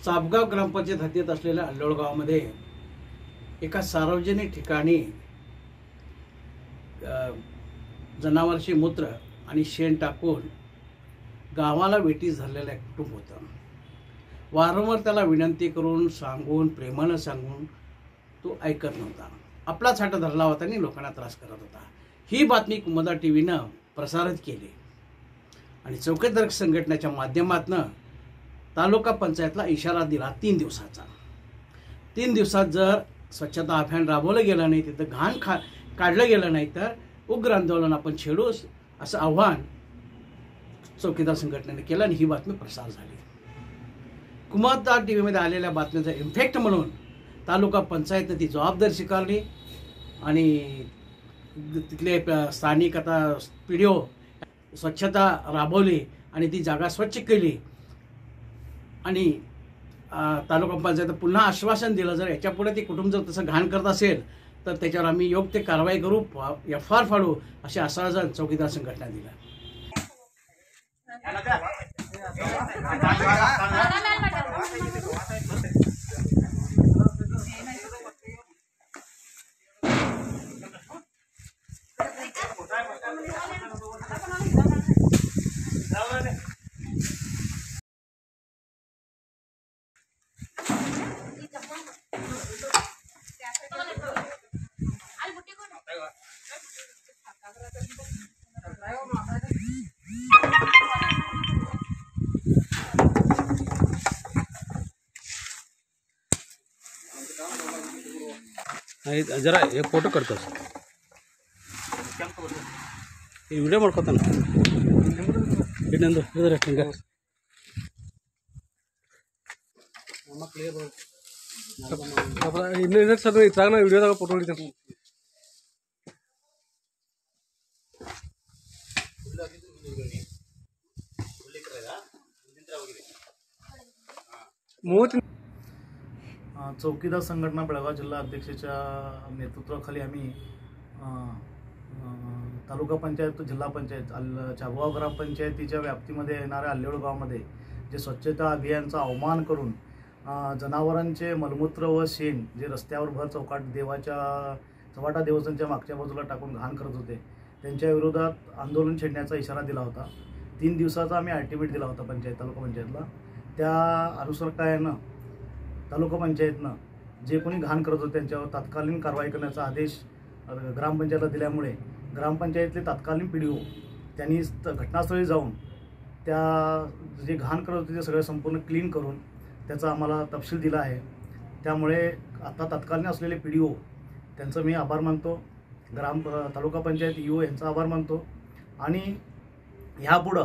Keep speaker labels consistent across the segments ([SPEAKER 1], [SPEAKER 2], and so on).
[SPEAKER 1] चापगाव ग्रामपंचायत हद्दीत असलेल्या अल्लोळगावमध्ये एका सार्वजनिक ठिकाणी जनावरांची मूत्र आणि शेण टाकून गावाला वेठीस धरलेलं एक कुटुंब होतं. वारंवार त्याला विनंती करून सांगून प्रेमानं सांगून तो ऐकत नव्हता. आपलाच हात धरला होता आणि लोकांना त्रास करत होता. ही बातमी कुमुदा टीव्हीनं प्रसारित केली आणि चौकीदार संघटनेच्या माध्यमातून तालुका पंचायतला इशारा दिला 3 दिवसाचा. 3 दिवसात जर स्वच्छता अभियान राबवलं गेलं नाही, तिथं घाण काढलं गेलं नाही तर उग्र आंदोलन आपण छेडू असं आव्हान चौकीदार संघटनेने केलं आणि ही बातमी प्रसार झाली. कुमुदा टीव्हीमध्ये आलेल्या बातमीचा इम्पॅक्ट म्हणून तालुका पंचायतने ती जबाबदारी स्वीकारली आणि तिथले स्थानिक आता PDO स्वच्छता राबवली आणि ती जागा स्वच्छ केली आणि तालुका पंचायत पुन्हा आश्वासन दिलं जर याच्यापुढे ती कुटुंब जर तसं घाण करत असेल तर त्याच्यावर आम्ही योग्य ते कारवाई करू, FR फाडू असे आश्वासन चौकीदार संघटना दिलं.
[SPEAKER 2] जरा एक फोटो करतो व्हिडिओ ಮಾಡ್ಕೊತಾನೆ ಇನ್ನೊಂದು ಇದರ ಹಿಂಗೆ ನಮ್ಮ ಕ್ಲಿಯರ್ ಇನ್ನೂ ಇದಕ್ಕೆ ಸರ್ ಇತ್ತಾಗ ನಾ ವಿಡಿಯೋದಾಗ ಫೋಟೋ ಹೊಡಿತೀನಿ.
[SPEAKER 3] चौकीदार संघटना बेळगाव जिल्हा अध्यक्षाच्या नेतृत्वाखाली आम्ही तालुका पंचायत जिल्हा पंचायत चाबगाव ग्रामपंचायतीच्या व्याप्तीमध्ये येणाऱ्या अल्लोळ गावामध्ये जे स्वच्छता अभियानाचा अवमान करून जनावरांचे मलमूत्र व शेण जे रस्त्यावर भर चव्हाटा देवस्थानच्या मागच्या बाजूला टाकून घाण करत होते त्यांच्या विरोधात आंदोलन छेडण्याचा इशारा दिला होता. 3 दिवसाचा आम्ही अल्टिमेट दिला होता तालुका पंचायतला. त्या अनुसरणानं तालुका पंचायतनं जे कोणी घाण करत होते त्यांच्यावर तात्कालीन कारवाई करण्याचा आदेश ग्रामपंचायतला दिल्यामुळे ग्रामपंचायतले तात्कालीन PDO त्यांनी घटनास्थळी जाऊन त्या जे घाण करत होते ते सगळं संपूर्ण क्लीन करून त्याचा आम्हाला तपशील दिला आहे. त्यामुळे आता तात्कालीन असलेले PDO त्यांचं मी आभार मानतो. तालुका पंचायत EO यांचा आभार मानतो आणि ह्यापुढं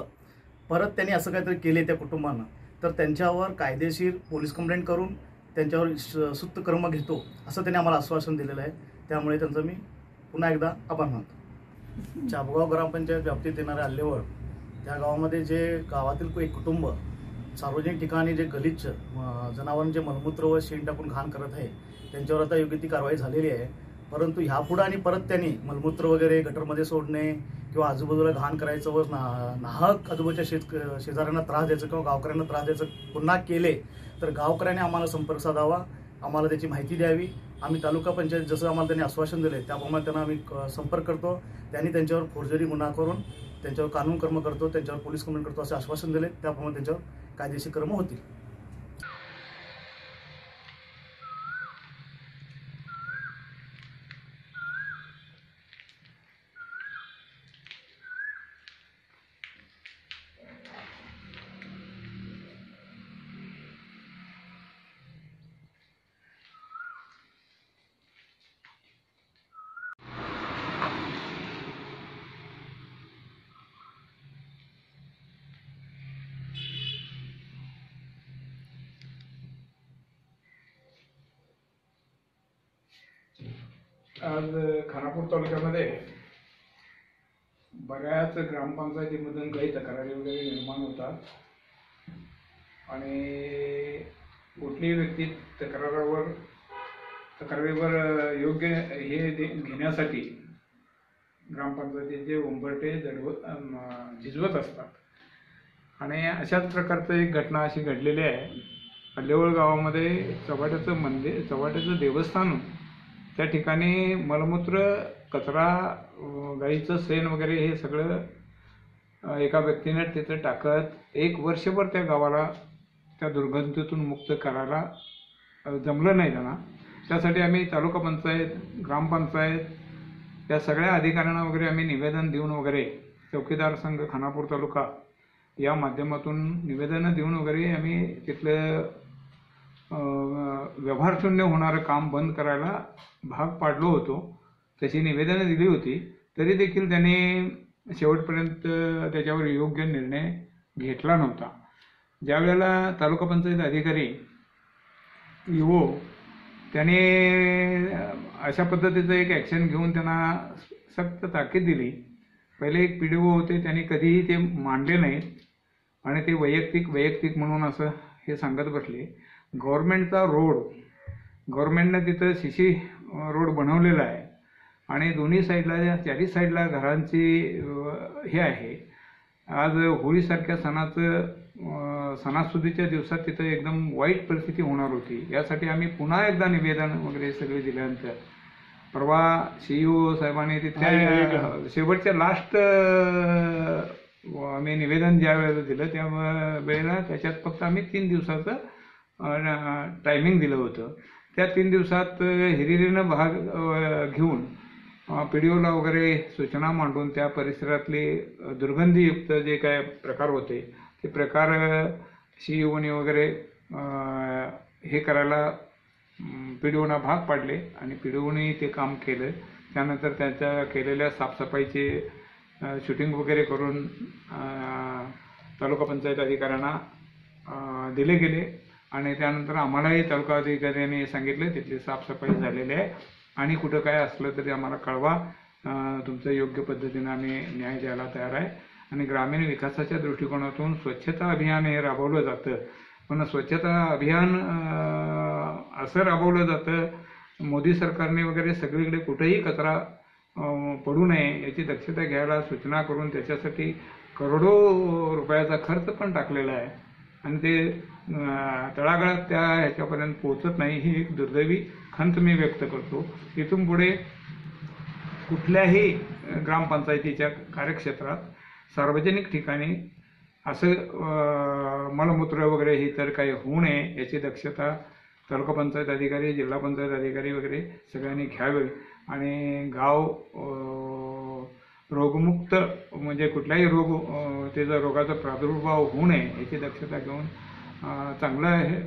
[SPEAKER 3] परत त्यांनी असं काहीतरी केले त्या कुटुंबानं तर त्यांच्यावर कायदेशीर पोलीस कंप्लेंट करून त्यांच्यावर सूक्त कर्म घेतो असं त्यांनी आम्हाला आश्वासन दिलेलं आहे. त्यामुळे त्यांचं मी पुन्हा एकदा आभार मानतो. चाबगाव ग्रामपंचायत व्याप्तीत येणाऱ्या अल्लेवळ त्या गावामध्ये जे गावातील एक कुटुंब सार्वजनिक ठिकाणी जे गलिच्छ जनावरांचे मलमूत्र व शेण टाकून घाण करत आहे त्यांच्यावर आता योग्य ती कारवाई झालेली आहे. परंतु ह्यापुढं आणि परत त्यांनी मलमूत्र वगैरे गटरमध्ये सोडणे किंवा आजूबाजूला घाण करायचं व नाहक आजूबाजूच्या शेजाऱ्यांना त्रास द्यायचं किंवा गावकऱ्यांना त्रास द्यायचं पुन्हा केले तर गावकऱ्यांनी आम्हाला संपर्क साधावा, आम्हाला त्याची माहिती द्यावी. आम्ही तालुका पंचायत जसं आम्हाला त्यांनी आश्वासन दिले त्याप्रमाणे त्यांना आम्ही संपर्क करतो. त्यांनी त्यांच्यावर फोर्जरी गुन्हा करून त्यांच्यावर कानून कर्म करतो, त्यांच्यावर पोलीस कंप्लेंट करतो असे आश्वासन दिले. त्याप्रमाणे त्यांच्यावर कायदेशीर कर्म होतील.
[SPEAKER 4] आज खानापूर तालुक्यामध्ये बऱ्याच ग्रामपंचायतीमधून काही तक्रारी वगैरे निर्माण होतात आणि कुठलीही व्यक्ती तक्रारीवर योग्य हे घेण्यासाठी ग्रामपंचायतीचे उंबरठे झिजवत असतात आणि अशाच प्रकारचं एक घटना अशी घडलेली आहे अल्लेवळ गावामध्ये चव्हाट्याचं देवस्थान, त्या ठिकाणी मलमूत्र, कचरा, गाईचं शेण वगैरे हे सगळं एका व्यक्तीने तिथं टाकत 1 वर्षभर त्या गावाला त्या दुर्गंधीतून मुक्त करायला जमलं नाही त्यांना. त्यासाठी आम्ही तालुका पंचायत, ग्रामपंचायत या सगळ्या अधिकाऱ्यांना वगैरे आम्ही निवेदन देऊन वगैरे, चौकीदार संघ खानापूर तालुका या माध्यमातून निवेदनं देऊन वगैरे आम्ही तिथलं व्यवहारशून्य होणारं काम बंद करायला भाग पाडलो होतो. तशी निवेदनं दिली होती. तरी देखील त्याने शेवटपर्यंत त्याच्यावर योग्य निर्णय घेतला नव्हता. ज्या वेळेला तालुका पंचायत अधिकारी त्याने अशा पद्धतीचं एक ॲक्शन घेऊन त्यांना सक्त ताकीद दिली. पहिले एक PDO होते, त्यांनी कधीही ते मांडले नाहीत आणि ते वैयक्तिक म्हणून असं हे सांगत बसले. गव्हर्नमेंटचा रोड, गव्हर्नमेंटनं तिथं CC रोड बनवलेला आहे आणि दोन्ही साईडला, चारी साईडला घरांची हे आहे. आज होळीसारख्या सणासुदीच्या दिवसात तिथं एकदम वाईट परिस्थिती होणार होती. यासाठी आम्ही पुन्हा एकदा निवेदन वगैरे सगळे दिल्यानंतर परवा CEO साहेबांनी तिथल्या शेवटच्या लास्ट आम्ही निवेदन ज्या वेळेला दिलं त्या वेळेला त्याच्यात फक्त आम्ही 3 दिवसाचं टायमिंग दिलं होतं. त्या 3 दिवसात हिरिरीनं भाग घेऊन PDOला वगैरे सूचना मांडून त्या परिसरातले दुर्गंधीयुक्त जे काय प्रकार होते ते प्रकार CEOने वगैरे हे करायला PDOना भाग पाडले आणि PDOने ते काम केलं. त्यानंतर त्याच्या केलेल्या साफसफाईचे शूटिंग वगैरे करून तालुका पंचायत अधिकाऱ्यांना दिले गेले आणि त्यानंतर आम्हालाही तालुका अधिकाऱ्यांनी सांगितले तिथली साफसफाई झालेली आहे आणि कुठं काय असलं तरी आम्हाला कळवा, तुमचं योग्य पद्धतीनं आम्ही न्याय द्यायला तयार आहे. आणि ग्रामीण विकासाच्या दृष्टिकोनातून स्वच्छता अभियान हे राबवलं जातं. पण स्वच्छता अभियान असं राबवलं जातं, मोदी सरकारने वगैरे सगळीकडे कुठेही कचरा पडू नये याची दक्षता घ्यायला सूचना करून त्याच्यासाठी करोडो रुपयाचा खर्च पण टाकलेला आहे आणि ते तळागाळात त्या ह्याच्यापर्यंत पोहोचत नाही. ही एक दुर्दैवी खंत मी व्यक्त करतो. इथून पुढे कुठल्याही ग्रामपंचायतीच्या कार्यक्षेत्रात सार्वजनिक ठिकाणी असं मलमूत्र वगैरे ही तर काही होऊ नये याची दक्षता तालुका पंचायत अधिकारी, जिल्हा पंचायत अधिकारी वगैरे सगळ्यांनी घ्यावे आणि गाव रोगमुक्त म्हणजे कुठलाही त्याचा रोगाचा प्रादुर्भाव होऊ नये याची दक्षता घेऊन चांगलं हे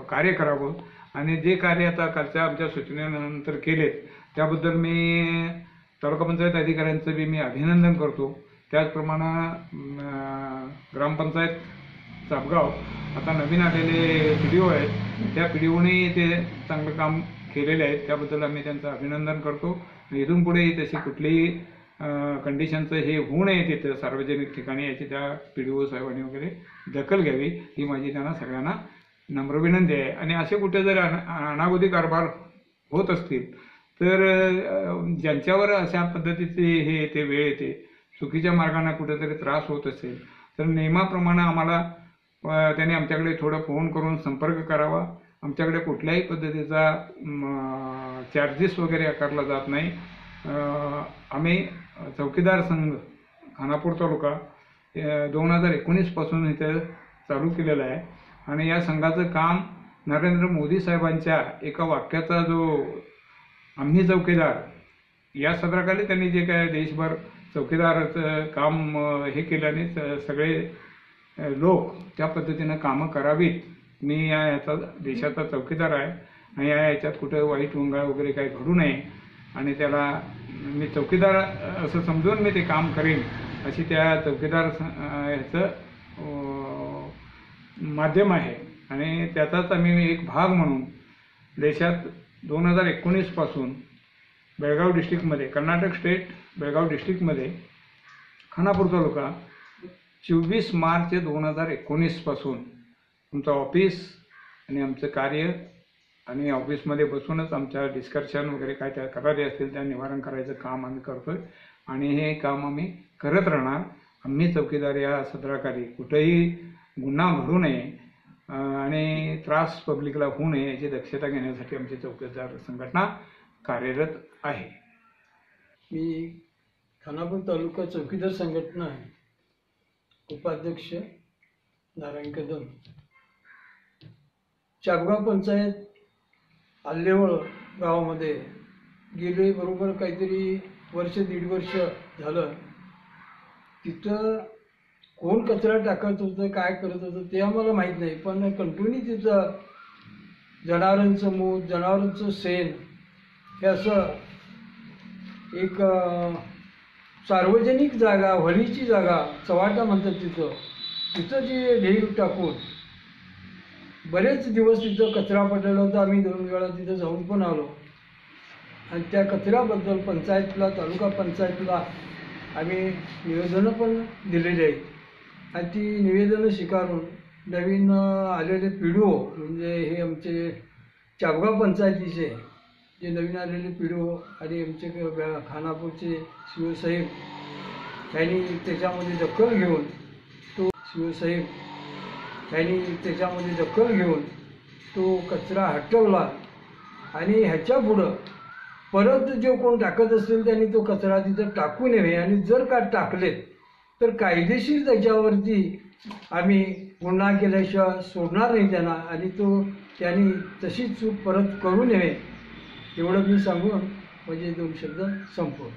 [SPEAKER 4] कार्य करावं. आणि जे कार्य आता कालच्या आमच्या सूचनेनंतर केलेत त्याबद्दल मी तालुका पंचायत अधिकाऱ्यांचं बी मी अभिनंदन करतो. त्याचप्रमाणे ग्रामपंचायत चापगाव आता नवीन आलेले PDO आहेत, त्या PDOने ते चांगलं काम केलेले आहेत, त्याबद्दल आम्ही त्यांचं अभिनंदन करतो. इथून पुढे तशी कुठलीही कंडिशनचं हे होऊ नये तिथं सार्वजनिक ठिकाणी याची त्या PDO साहेबांनी वगैरे दखल घ्यावी ही माझी त्यांना सगळ्यांना नम्र विनंती आहे. आणि असे कुठे जर अनागोदी कारभार होत असतील तर ज्यांच्यावर अशा पद्धतीचे हे येते वेळ येते, चुकीच्या मार्गाने कुठेतरी त्रास होत असेल तर नियमाप्रमाणे आम्हाला त्याने आमच्याकडे थोडं फोन करून संपर्क करावा. आमच्याकडे कुठल्याही पद्धतीचा चार्जेस वगैरे आकारला जात नाही. आम्ही चौकीदार संघ खानापूर तालुका 2019 पासून इथं चालू केलेलं आहे आणि या संघाचं काम नरेंद्र मोदी साहेबांच्या एका वाक्याचा जो आम्ही चौकीदार या सदराखाली त्यांनी जे काय देशभर चौकीदाराचं काम हे केल्याने सगळे लोक त्या पद्धतीनं कामं करावीत. मी याचा देशाचा चौकीदार आहे आणि याच्यात कुठं वाईट वंगाळ वगैरे काही घडू नये आणि त्याला मी चौकीदार असं समजून मी ते काम करेन अशी त्या चौकीदार ह्याचं माध्यम आहे. आणि त्याचाच आम्ही एक भाग म्हणून देशात 2019 पासून बेळगाव डिस्ट्रिक्टमध्ये, कर्नाटक स्टेट बेळगाव डिस्ट्रिक्टमध्ये खानापूर तालुका 24 मार्च 2019 पासून आमचं ऑफिस आणि आमचं कार्य आणि ऑफिसमध्ये बसूनच आमच्या डिस्कशन वगैरे काय त्या तक्रारी असतील त्या निवारण करायचं काम आम्ही करतोय आणि हे काम आम्ही करत राहणार. आम्ही चौकीदार या सदराखाली कुठेही गुन्हा घडू नये आणि त्रास पब्लिकला होऊ नये याची दक्षता घेण्यासाठी आमची चौकीदार संघटना कार्यरत आहे.
[SPEAKER 5] मी खानापूर तालुका चौकीदार संघटना उपाध्यक्ष नारायण कदम. चाबगाव पंचायत आल्लेवळ गावामध्ये गेले बरोबर काहीतरी वर्ष दीड वर्ष झालं. तिथं कोण कचरा टाकत होतं, काय करत होतं ते आम्हाला माहीत नाही, पण कंटिन्यू तिथं जनावरांचं मूत, जनावरांचं शेण हे असं एक सार्वजनिक जागा, व्हळीची जागा, चव्हाटा म्हणतात तिथं जी ढीग टाकून बरेच दिवस तिथं कचरा पडलेला होता. आम्ही 2 वेळा तिथं जाऊन पण आलो आणि त्या कचऱ्याबद्दल पंचायतला, तालुका पंचायतला आम्ही निवेदनं पण दिलेली आहेत. आणि ती निवेदनं स्वीकारून नवीन आलेले PDO म्हणजे हे आमचे चाबगाव पंचायतीचे जे नवीन आलेले PDO आणि आमचे खानापूरचे CO साहेब यांनी त्याच्यामध्ये दखल घेऊन तो कचरा हटवला आणि ह्याच्या पुढं परत जो कोण टाकत असेल त्यांनी तो कचरा तिथं टाकू नये आणि जर का टाकलेत तर कायदेशीर त्याच्यावरती आम्ही गुन्हा केल्याशिवाय सोडणार नाही त्यांना आणि त्यांनी तशी चूक परत करू नये एवढं मी सांगून म्हणजे 2 शब्द संपवतो.